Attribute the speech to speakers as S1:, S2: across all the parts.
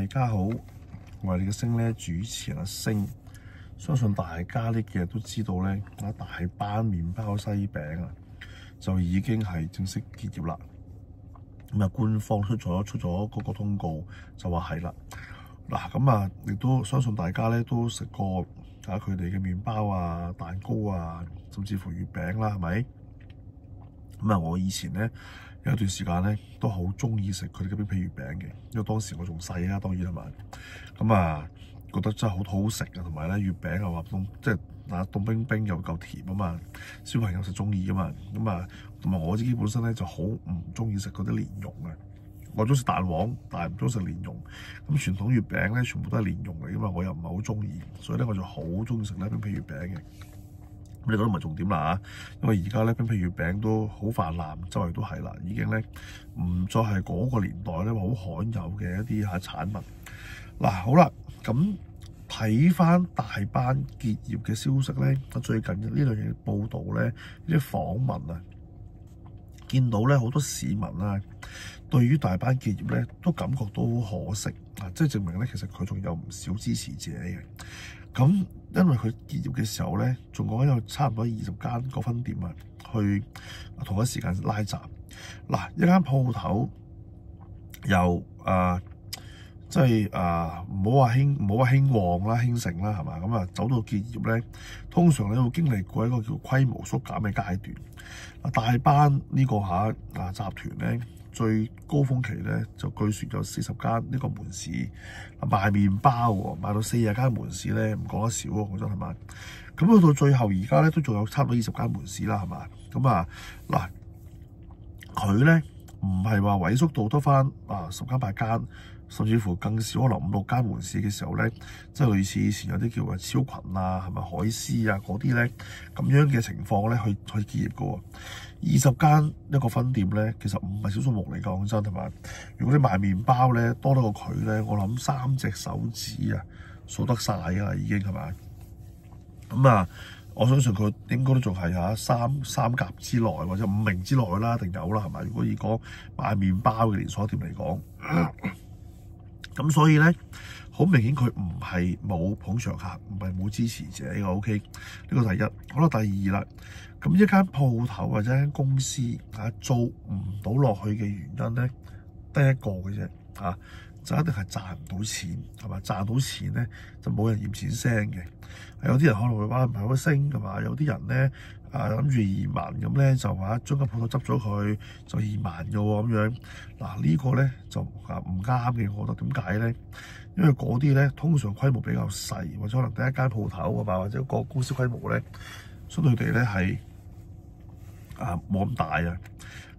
S1: 大家好，我係你嘅星咧主持人阿星。相信大家呢幾日都知道咧，大班麵包西餅啊，就已經係正式結業啦。咁啊，官方出咗嗰個通告，就話係啦。嗱，咁啊，亦都相信大家咧都食過佢哋嘅麵包啊、蛋糕啊，甚至乎月餅啦，係咪？咁啊，我以前咧有一段時間咧都好中意食佢哋嘅冰皮月餅嘅，因為當時我仲細啦，當然係咪？咁啊，覺得真係好好食啊，同埋咧月餅又話即係凍冰冰又夠甜啊嘛，小朋友實中意啊嘛。咁啊，同埋我自己本身咧就好唔中意食嗰啲蓮蓉啊，我中意食蛋黃，但係唔中意食蓮蓉。咁傳統月餅咧全部都係蓮蓉嚟噶嘛，我又唔係好中意，所以咧我就好中意食咧冰皮月餅嘅。咁你覺得唔係重點啦嚇，因為而家咧冰皮月餅都好泛濫，周圍都係啦，已經咧唔再係嗰個年代咧好罕有嘅一啲產物。嗱，好啦，咁睇翻大班結業嘅消息咧，最近呢兩日報道咧，啲訪問啊，見到咧好多市民啊，對於大班結業咧都感覺到好可惜啊，即係證明咧其實佢仲有唔少支持者嘅。咁因為佢結業嘅時候咧，仲講有差唔多20間個分店啊，去同一時間拉閘。嗱，一間鋪頭由即係唔好話興旺啦、興盛啦，係嘛？咁啊走到結業咧，通常你會經歷過一個叫規模縮減嘅階段。大班呢個集團咧，最高峰期咧就據說有40間呢個門市賣麵包喎，賣到40間門市咧，唔講得少喎，講真係嘛。咁去到最後而家咧都仲有差唔多20間門市啦，係嘛？咁啊嗱，佢咧唔係話萎縮到得翻10間8間。甚至乎更少，可能5、6間門市嘅時候咧，即係類似以前有啲叫超群啊，係咪海絲啊嗰啲咧咁樣嘅情況咧，去結業嘅喎。20間一個分店咧，其實唔係小數目嚟講真係嘛。如果你賣麵包咧多得過佢咧，我諗3隻手指啊數得晒㗎啦，已經係咪？咁啊，我相信佢應該都仲係三甲之內或者5名之內啦，一定有啦，係咪？如果以講賣麵包嘅連鎖店嚟講。咁所以咧，好明顯佢唔係冇捧場客，唔係冇支持者嘅。OK，呢個第一。好啦，第二啦，咁一間鋪頭或者一間公司做唔到落去嘅原因咧，得一個嘅啫就一定係賺唔到錢，係嘛？賺到錢咧就冇人嫌錢聲嘅。有啲人可能會話唔係好升，係嘛？有啲人咧諗住移民咁咧，就話將間鋪頭執咗佢就移民嘅喎咁樣。嗱，呢個咧就唔啱嘅，我覺得點解咧？因為嗰啲咧通常規模比較細，或者可能第一間鋪頭啊嘛，或者個公司規模咧相對地咧係冇咁大啊。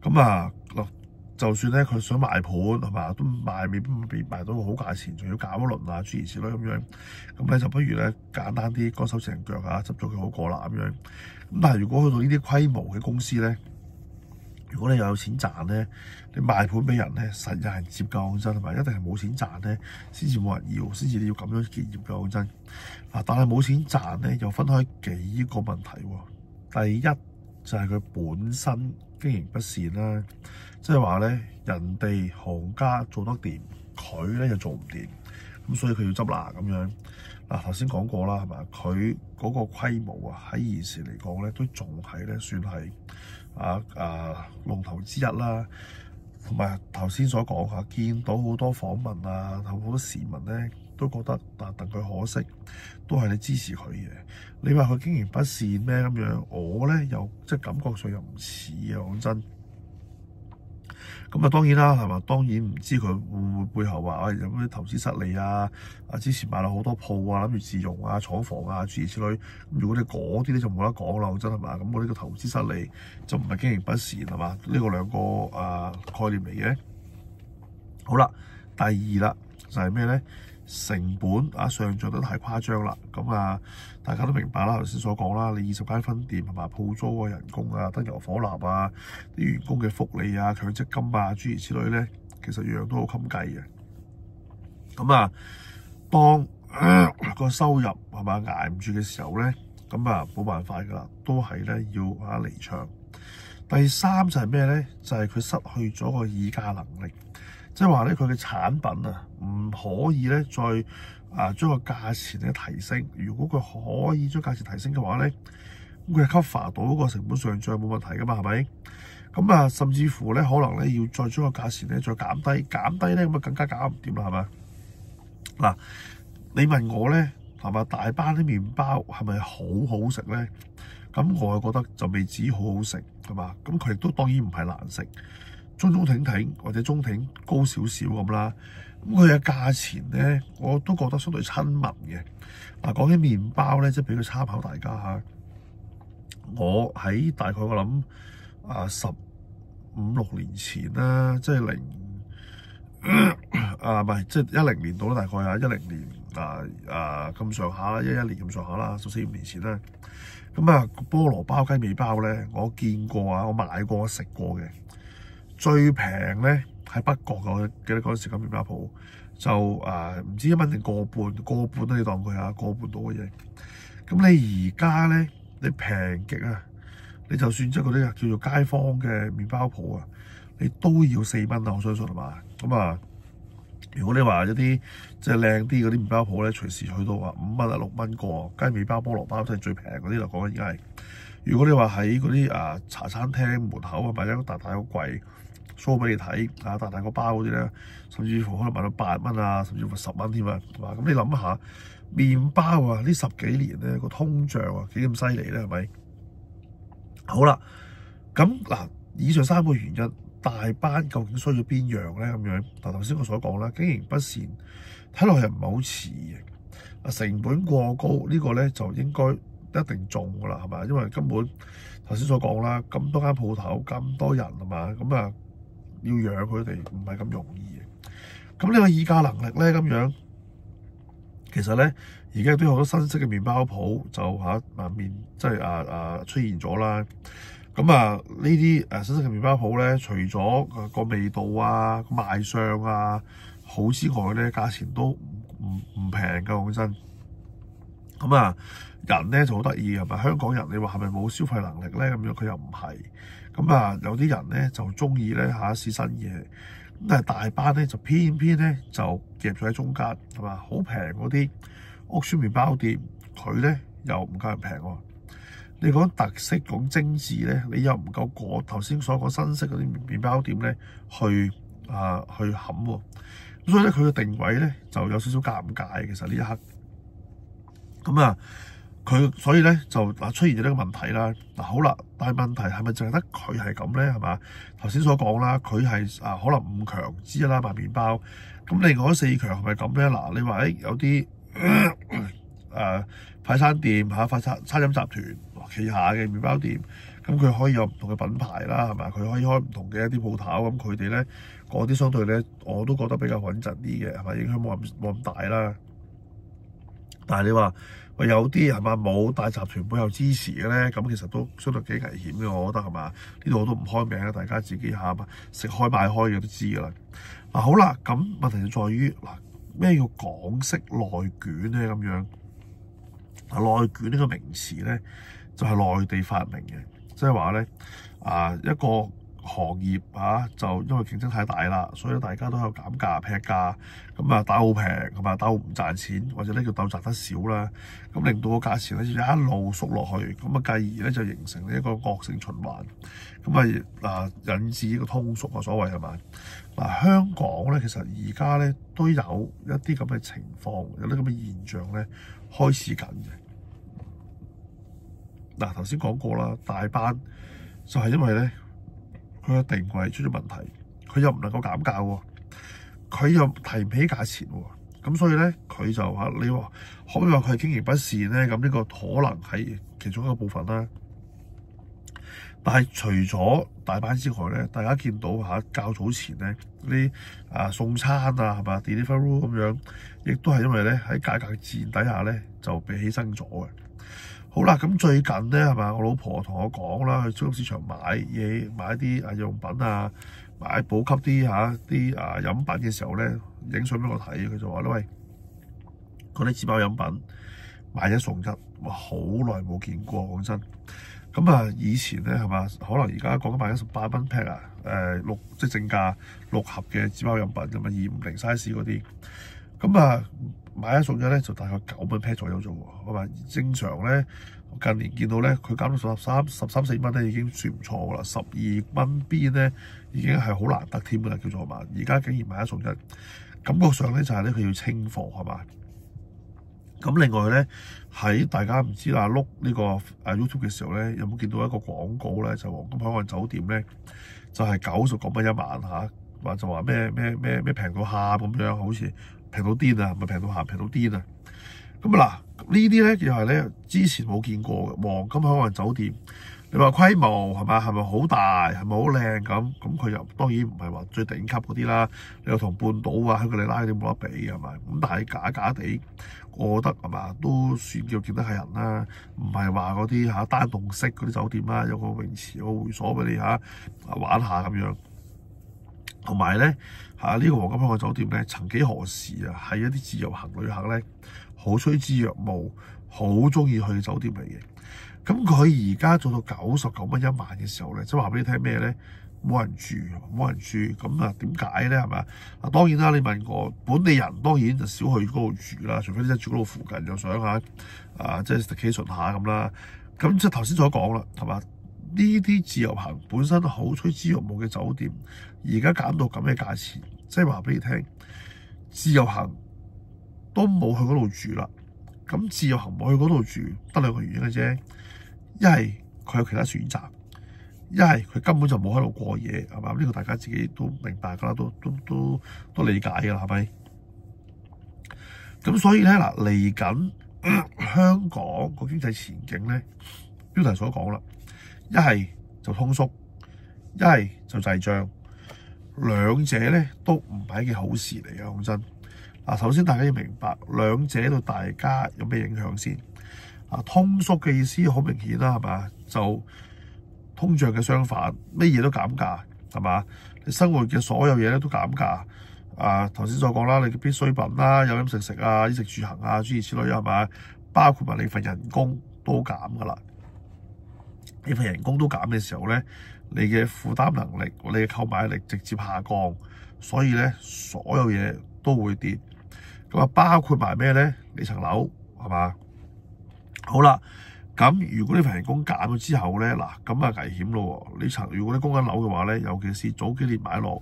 S1: 咁就算咧佢想賣盤係嘛，都未必賣到個好價錢，仲要搞一輪諸如此類咁樣。咁咧就不如咧簡單啲乾手成腳執咗佢好過啦咁樣。咁但係如果去到呢啲規模嘅公司咧，如果你又有錢賺咧，你賣盤俾人咧，實有人接夠真係咪？一定係冇錢賺咧，先至冇人要，先至你要咁樣結業夠真。但係冇錢賺咧，又分開幾個問題喎。第一就係佢本身經營不善啦，即係話咧人哋行家做得掂，佢咧又做唔掂，咁所以佢要執啦咁樣。頭先講過啦，係嘛？佢嗰個規模喺現時嚟講咧，都仲係咧算係龍頭之一啦。同埋頭先所講見到好多訪問好多市民咧都覺得戥佢可惜，都係你支持佢嘅。你話佢經營不善咩咁樣？我咧又即係感覺上又唔似啊，講真。咁當然啦，係嘛？當然唔知佢會唔會背後話有啲投資失利之前買咗好多鋪諗住自用廠房諸如此類。咁如果你嗰啲咧就冇得講啦，真係嘛？咁我呢個投資失利就唔係經營不善係嘛？呢個兩個概念嚟嘅。好啦，第二啦就係咩咧？成本上漲得太誇張啦，咁大家都明白啦，頭先所講啦，你20間分店係嘛，鋪租人工燈油火蠟啲員工嘅福利強積金諸如此類咧，其實樣樣都好襟計嘅。咁當個收入係嘛捱唔住嘅時候咧，咁冇辦法㗎啦，都係咧要離場。第三就係咩咧？就係佢失去咗個議價能力。即係話咧佢嘅產品啊唔可以咧再將個價錢咧提升。如果佢可以將價錢提升嘅話咧，咁佢係 cover 到嗰個成本上漲冇問題噶嘛，係咪？咁甚至乎咧可能咧要再將個價錢咧再減低咧，咁更加搞唔掂啦，係咪？嗱，你問我咧係嘛？大班啲麵包係咪好好食咧？咁我覺得就未至於好好食，係嘛？咁佢亦都當然唔係難食，中挺挺或者中挺高少少咁啦。咁佢嘅價錢咧，我都覺得相對親民嘅。講起麵包咧，即係俾佢參考大家嚇。我喺大概我諗15-16年前啦，即係即係10年到啦，大概10年咁上下啦，11年咁上下啦，14-15年前啦。咁菠蘿包雞尾包咧，我見過我買過食過嘅。最平咧喺北角嘅，記得嗰陣時間麵包鋪就唔知1蚊定個半啦，你當佢個半到嘅嘢。咁你而家咧，你平極你就算即係嗰啲叫做街坊嘅麵包鋪你都要4蚊我相信係嘛？咁如果你話一啲即係靚啲嗰啲麵包鋪咧，隨時去到5蚊6蚊個雞尾包、菠蘿包都係最平嗰啲嚟講，而家係。如果你話喺嗰啲茶餐廳門口買一個大個櫃 show 俾你睇大個包嗰啲咧，甚至乎可能賣到8蚊甚至乎10蚊添啊！咁你諗下，麵包呢10幾年咧個通脹幾咁犀利咧，係咪？好啦，咁以上3個原因，大班究竟需要邊樣咧？咁樣頭先我所講啦，經營不善，睇落去唔係好似嘅。成本過高呢個咧就應該一定中噶啦，係嘛？因為根本頭先所講啦，咁多間鋪頭，咁多人係嘛，咁要養佢哋唔係咁容易嘅。咁呢個議價能力咧，咁樣其實咧而家都有好多新式嘅麵包鋪就即係出現咗啦。咁呢啲新式嘅麵包鋪咧，除咗個味道賣相好之外咧，價錢都唔平㗎，講真。咁人咧就好得意係咪？香港人你話係咪冇消費能力咧？咁樣佢又唔係。咁有啲人咧就中意咧試新嘢。咁但係大班咧就偏咧就夾咗喺中間係嘛？好平嗰啲屋邨麵包店，佢咧又唔夠人平喎。你講特色講精緻咧，你又唔夠過頭先所講新式嗰啲麵包店咧去冚喎。咁所以咧佢嘅定位咧就有少少尷尬。其實呢一刻。咁佢所以咧就出現咗呢個問題啦。好啦，但係問題係咪淨係得佢係咁咧？係嘛？頭先所講啦，佢係可能5強之一啦賣麵包。咁另外4強係咪咁咧？你話有啲快餐店快餐飲集團旗下嘅麵包店，咁佢可以有唔同嘅品牌啦，係嘛？佢可以開唔同嘅一啲鋪頭，咁佢哋咧嗰啲相對咧，我都覺得比較穩陣啲嘅，係咪？影響冇咁大啦。但係你話有啲係嘛冇大集團背後支持嘅咧，咁其實都相對幾危險嘅，我覺得係嘛？呢度我都唔開名啦，大家自己食開買開嘅都知㗎啦。好啦，咁問題就在於咩叫港式內卷咧？咁樣內卷呢個名詞咧就係內地發明嘅，即係話咧一個行業就因為競爭太大啦，所以大家都喺度減價劈價，咁打好平係嘛，鬥唔賺錢，或者呢叫鬥賺得少啦，咁令到個價錢咧就一路縮落去，咁繼而咧就形成一個惡性循環，咁引致呢個通縮所謂係嘛？香港咧其實而家咧都有一啲咁嘅情況，有啲咁嘅現象咧開始緊嘅。頭先講過啦，大班就係因為咧。佢嘅定位出咗問題，佢又唔能夠減價喎，佢又提唔起價錢喎，咁所以咧佢就你話可唔可以話佢係經營不善咧？咁呢個可能係其中一個部分啦。但係除咗大班之外咧，大家見到較早前咧啲送餐係嘛 Deliveroo 咁樣，亦都係因為咧喺價格戰底下咧就被犧牲咗嘅。好啦，咁最近咧係嘛，我老婆同我講啦，去超級市場買嘢，買一啲用品買補給啲啲飲品嘅時候咧，影相俾我睇，佢就話喂，嗰啲紙包飲品買一送一，哇！好耐冇見過，講真。咁啊，以前咧係嘛，可能而家講緊賣18蚊 pack 啊，即係正價6盒嘅紙包飲品咁啊，250 size 嗰啲。咁啊，買一送一咧就大概9蚊 pack 左右啫喎，係嘛？正常咧，近年見到咧佢減到13、14蚊咧已經算唔錯噶啦，12蚊邊咧已經係好難得添噶啦，叫做係嘛？而家竟然買一送一，感覺上咧就係咧佢要清貨係嘛？咁另外咧，喺大家唔知啦，碌呢個YouTube 嘅時候咧，有冇見到一個廣告咧？就黃金海岸酒店咧，就係99蚊一晚嚇，話就話咩平到喊咁樣，好似平到癲啊，唔係平到喊，平到癲啊！咁啊嗱，呢啲咧又係咧之前冇見過嘅黃金海岸酒店。你話規模係嘛？係咪好大？係咪好靚咁？咁佢又當然唔係話最頂級嗰啲啦。你又同半島啊、香格里拉嗰啲冇得比係咪？咁但係假假地，我覺得係嘛都算叫見得係人啦。唔係話嗰啲單棟式嗰啲酒店啦，有個泳池、有個會所俾你玩下咁樣。同埋咧呢個黃金海岸酒店咧，曾幾何時啊係一啲自由行旅客咧好趨之若鶩，好中意去嘅酒店嚟嘅。咁佢而家做到99蚊一晚嘅時候咧，即係話俾你聽咩咧？冇人住，咁啊點解咧？係咪啊？當然啦，你問我本地人當然就少去嗰度住啦，除非你真係住嗰度附近又想即係 staycation 下咁啦。咁即係頭先所講啦，係嘛？呢啲自由行本身好趨之若鶩嘅酒店，而家減到咁嘅價錢，即係話俾你聽，自由行都冇去嗰度住啦。咁自由行冇去嗰度住，得兩個原因嘅啫。一係佢有其他選擇，一係佢根本就冇喺度過夜，係嘛？呢個大家自己都明白㗎啦，都理解㗎啦，係咪？咁所以咧嗱，嚟緊香港個經濟前景咧，標題所講啦，一係就通縮，一係就滯脹，兩者咧都唔係一件好事嚟嘅，講真。嗱，首先大家要明白兩者對大家有咩影響先。通縮嘅意思好明顯啦，係嘛？就通脹嘅相反，咩嘢都減價，係嘛？你生活嘅所有嘢咧都減價。頭先所講啦，你嘅必需品啦、有飲食啊、衣食住行啊，諸如此類，係嘛？包括埋你份人工都減噶啦。你份人工都減嘅時候咧，你嘅負擔能力、你嘅購買力直接下降，所以咧所有嘢都會跌。咁啊，包括埋咩咧？你層樓係嘛？好啦，咁如果你份人工減咗之後咧，嗱咁啊危險咯。如果你供緊樓嘅話咧，尤其是早幾年買落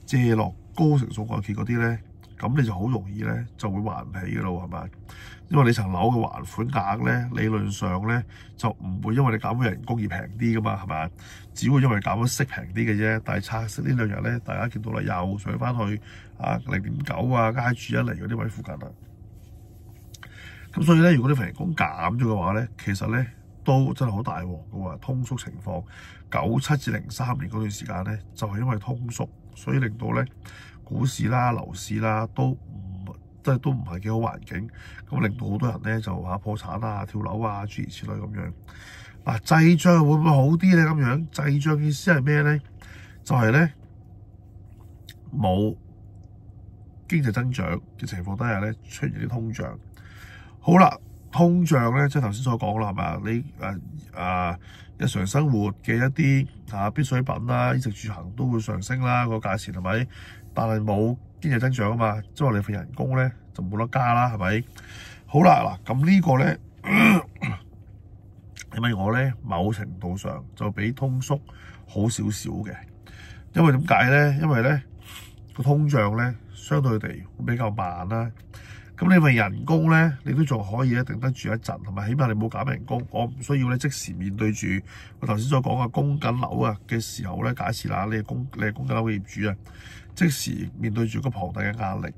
S1: 借落高成數按揭嗰啲咧，咁你就好容易咧就會還唔起嘅咯，係咪？因為你層樓嘅還款額咧，理論上咧就唔會因為你減咗人工而平啲噶嘛，係咪？只會因為減咗息平啲嘅啫。但係拆息呢兩日咧，大家見到啦，又上翻去0.9啊，挨住1厘嗰啲位附近啦。咁所以咧，如果你份人工減咗嘅話咧，其實咧都真係好大鑊嘅喎。通縮情況97至03年嗰段時間咧，就係因為通縮，所以令到咧股市啦、樓市啦都唔係幾好環境，咁令到好多人咧就破產啊、跳樓啊諸如此類咁樣。嗱，滯脹會唔會好啲咧？咁樣滯脹意思係咩咧？就係咧冇經濟增長嘅情況底下咧，出現啲通脹。好啦，通脹咧，即係頭先所講啦，係嘛？你日常生活嘅一啲必需品啦、衣食住行都會上升啦，個價錢係咪？但係冇經濟增長啊嘛，即係話你份人工咧就冇得加啦，係咪？好啦，嗱，咁呢個咧，你問我咧，某程度上就比通縮好少少嘅，因為點解咧？因為咧個通脹咧相對地會比較慢啦。咁你份人工咧，你都仲可以頂得住一陣，同埋起碼你冇減人工，我唔需要咧即時面對住我頭先所講嘅供緊樓啊嘅時候咧，假設啦，你係供緊樓嘅業主啊，即時面對住個龐大嘅壓力，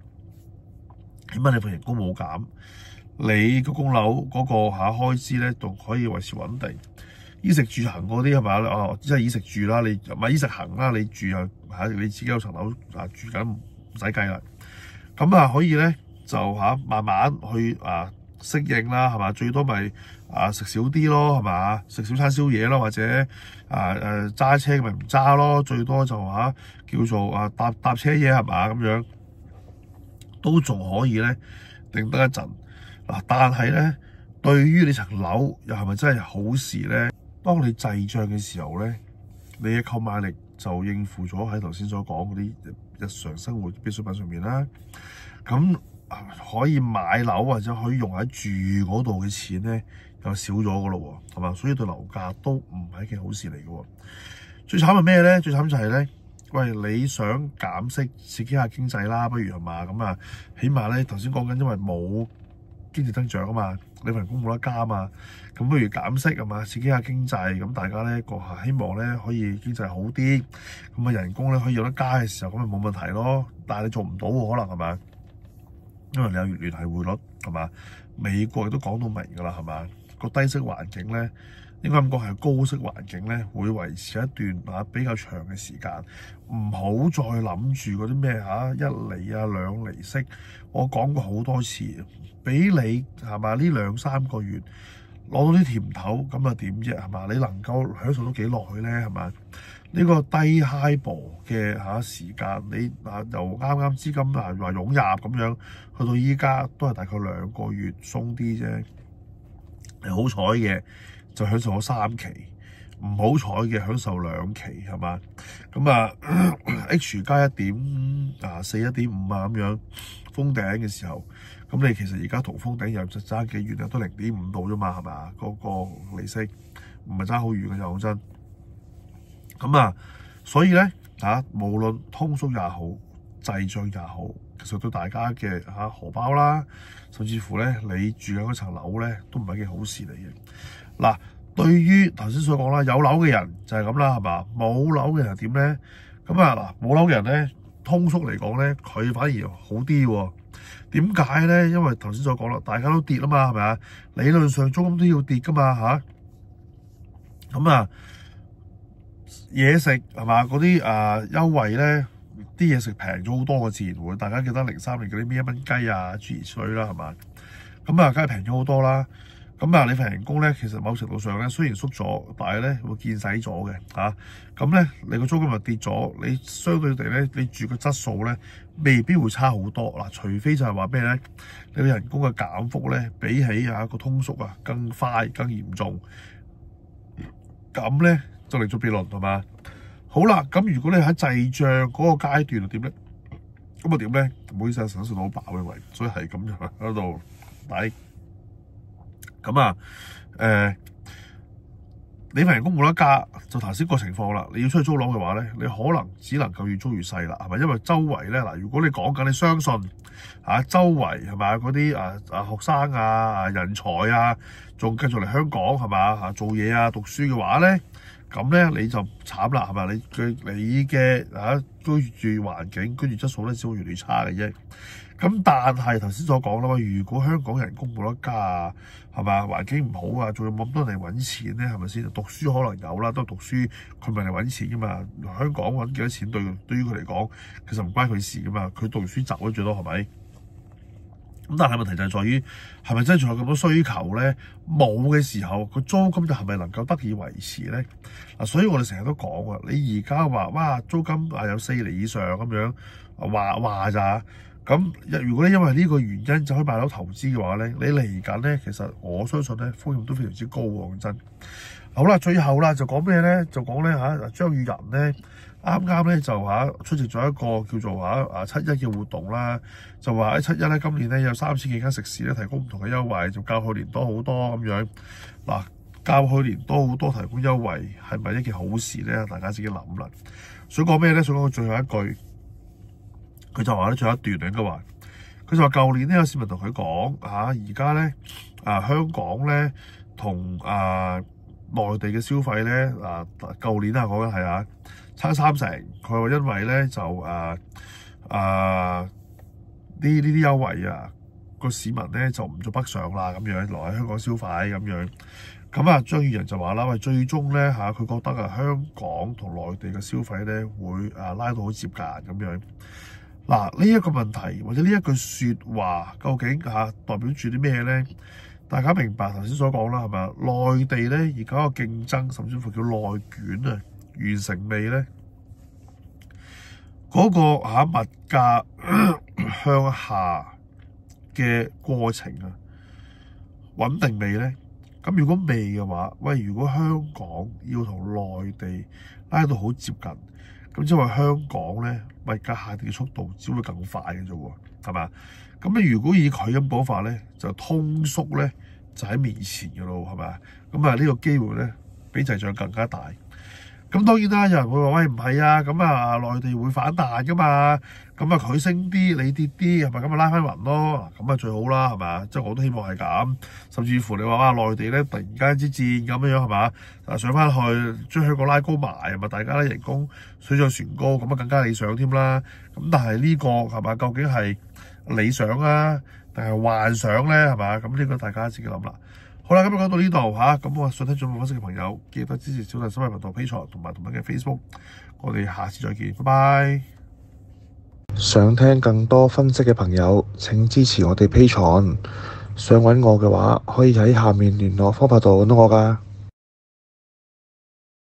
S1: 起碼你份人工冇減，你個供樓嗰個開支咧，仲可以維持穩定。衣食住行嗰啲係咪？即係衣食住啦，你買衣食行啦，你住又你自己有層樓住緊，唔使計啦。咁可以咧。就慢慢去適應啦，係嘛？最多咪食少啲咯，係嘛？食少餐宵夜咯，或者揸車咪唔揸咯，最多就叫做搭車嘢，係嘛？咁樣都仲可以咧，頂得一陣。但係咧對於你層樓又係咪真係好事咧？當你滯脹嘅時候咧，你嘅購買力就應付咗喺頭先所講嗰啲日常生活必需品上面啦。咁可以買樓或者可以用喺住嗰度嘅錢咧，又少咗噶咯喎，係嘛？所以對樓價都唔係一件好事嚟嘅喎。最慘係咩咧？最慘就係咧，喂，你想減息刺激下經濟啦，不如係嘛？咁啊，起碼咧頭先講緊，因為冇經濟增長啊嘛，你份工冇得加啊嘛，咁不如減息係嘛，刺激下經濟，咁大家咧個下希望咧可以經濟好啲，咁啊人工咧可以有得加嘅時候，咁咪冇問題咯。但係你做唔到喎，可能係嘛？因為你有聯繫匯率係嘛？美國亦都講到明㗎啦，係嘛？個低息環境咧，應該咁講係高息環境咧，會維持一段比較長嘅時間。唔好再諗住嗰啲咩1厘2厘息，我講過好多次，俾你係嘛？呢2、3個月攞到啲甜頭，咁又點啫？係嘛？你能夠享受到幾耐咧？係嘛？呢個低 HIBOR 嘅時間，你由啱啱資金話湧入咁樣，去到依家都係大概2個月鬆啲啫。你好彩嘅就享受咗3期，唔好彩嘅享受2期，係嘛？咁H 加1.4、1.5咁樣封頂嘅時候，咁你其實而家同封頂又就爭幾遠啊？都0.5度啫嘛，係嘛？個利息唔係爭好遠嘅，講真。咁所以咧無論通縮也好，滯脹也好，其實對大家嘅荷包啦，甚至乎咧你住緊嗰層樓咧，都唔係一件好事嚟嘅。嗱，對於頭先所講啦，有樓嘅人就係咁啦，係嘛？冇樓嘅人點咧？咁冇樓嘅人咧，通縮嚟講咧，佢反而好啲喎。點解咧？因為頭先所講啦，大家都跌啊嘛，係咪啊？理論上租金都要跌噶嘛，嘢食係嘛？嗰啲優惠咧，啲嘢食平咗好多嘅，自然會。大家記得03年嗰啲咩1蚊雞諸如此類啦，係嘛？咁梗係平咗好多啦。咁你份人工咧，其實某程度上咧，雖然縮咗，但係咧會見使咗嘅咁咧，你個租金又跌咗，你相對地咧，你住個質素咧，未必會差好多嗱。除非就係話咩咧，你個人工嘅減幅咧，比起個通縮更快、更嚴重，咁咧就嚟做別論係嘛？好啦，咁如果你喺滯脹嗰個階段點咧？咁點咧？唔好意思，手術到好飽嘅位，所以係咁樣喺度睇。你份人工冇得加，就頭先個情況啦。你要出去租樓嘅話咧，你可能只能夠越租越細啦，係咪？因為周圍咧如果你講緊你相信周圍係咪嗰啲學生人才仲繼續嚟香港係嘛做嘢讀書嘅話咧，咁咧你就慘啦，係咪？你嘅居住環境、居住質素咧，只會越嚟越差嘅啫。咁但係頭先所講啦嘛，如果香港人工冇得加係嘛，環境唔好仲有冇咁多人嚟揾錢咧？係咪先？讀書可能有啦，都係讀書，佢咪嚟揾錢噶嘛。香港揾幾多錢對於佢嚟講，其實唔關佢事噶嘛。佢讀完書賺咗最多係咪？咁但係問題就係在於，係咪真係仲有咁多需求咧？冇嘅時候，個租金就係咪能夠得以維持咧？所以我哋成日都講你而家話哇租金有4厘以上咁樣話咋？咁如果你因為呢個原因就可以買樓投資嘅話咧，你嚟緊咧，其實我相信咧風險都非常之高喎，講真。好啦，最後啦就講咩咧？就講咧張宇人咧啱啱咧就出席咗一個叫做7·1嘅活動啦，就話喺7·1咧今年咧有3000幾間食肆咧提供唔同嘅優惠，就較去年多好多咁樣。嗱，較去年多好多提供優惠係咪一件好事咧？大家自己諗啦。想講咩咧？想講最後一句。佢就話咧，仲有一段應該話，佢就話舊年咧有市民同佢講而家咧香港咧同內地嘅消費咧舊年講緊係差3成。佢話因為咧就呢啲優惠個市民咧就唔做北上啦，咁樣留喺香港消費咁樣。咁張宇人就話啦，喂，最終咧佢覺得香港同內地嘅消費咧會拉到好接近咁樣。嗱，呢一個問題或者呢一句説話，究竟代表住啲咩咧？大家明白頭先所講啦，係咪？內地咧而家個競爭，甚至乎叫內卷完成未咧？嗰個物價向下嘅過程穩定未呢？咁如果未嘅話，喂，如果香港要同內地拉到好接近，咁即係話香港呢物價下跌嘅速度只會更快嘅啫喎，係嘛？咁你如果以佢咁講法呢，就通縮呢就喺面前嘅咯，係咪？咁啊呢個機會呢比滯脹更加大。咁當然啦，有人會話：喂，唔係啊，咁啊內地會反彈噶嘛，咁啊佢升啲，你跌啲，係咪咁啊拉翻勻咯？咁啊最好啦，係咪？即係我都希望係咁。甚至乎你話哇，內地咧突然間之戰咁樣係嘛？上翻去將香港拉高埋，係咪大家咧人工水漲船高，咁啊更加理想添啦。咁但係呢個係嘛？究竟係理想啊，定係幻想咧？係嘛？咁呢個大家自己諗啦。好啦，今日講到呢度嚇，咁我想聽進一步分析嘅朋友，記得支持小弟新聞頻道 Patreon 同埋嘅 Facebook， 我哋下次再見，拜拜。
S2: 想聽更多分析嘅朋友，請支持我哋 Patreon。想揾我嘅話，可以喺下面聯絡方法度揾到我㗎。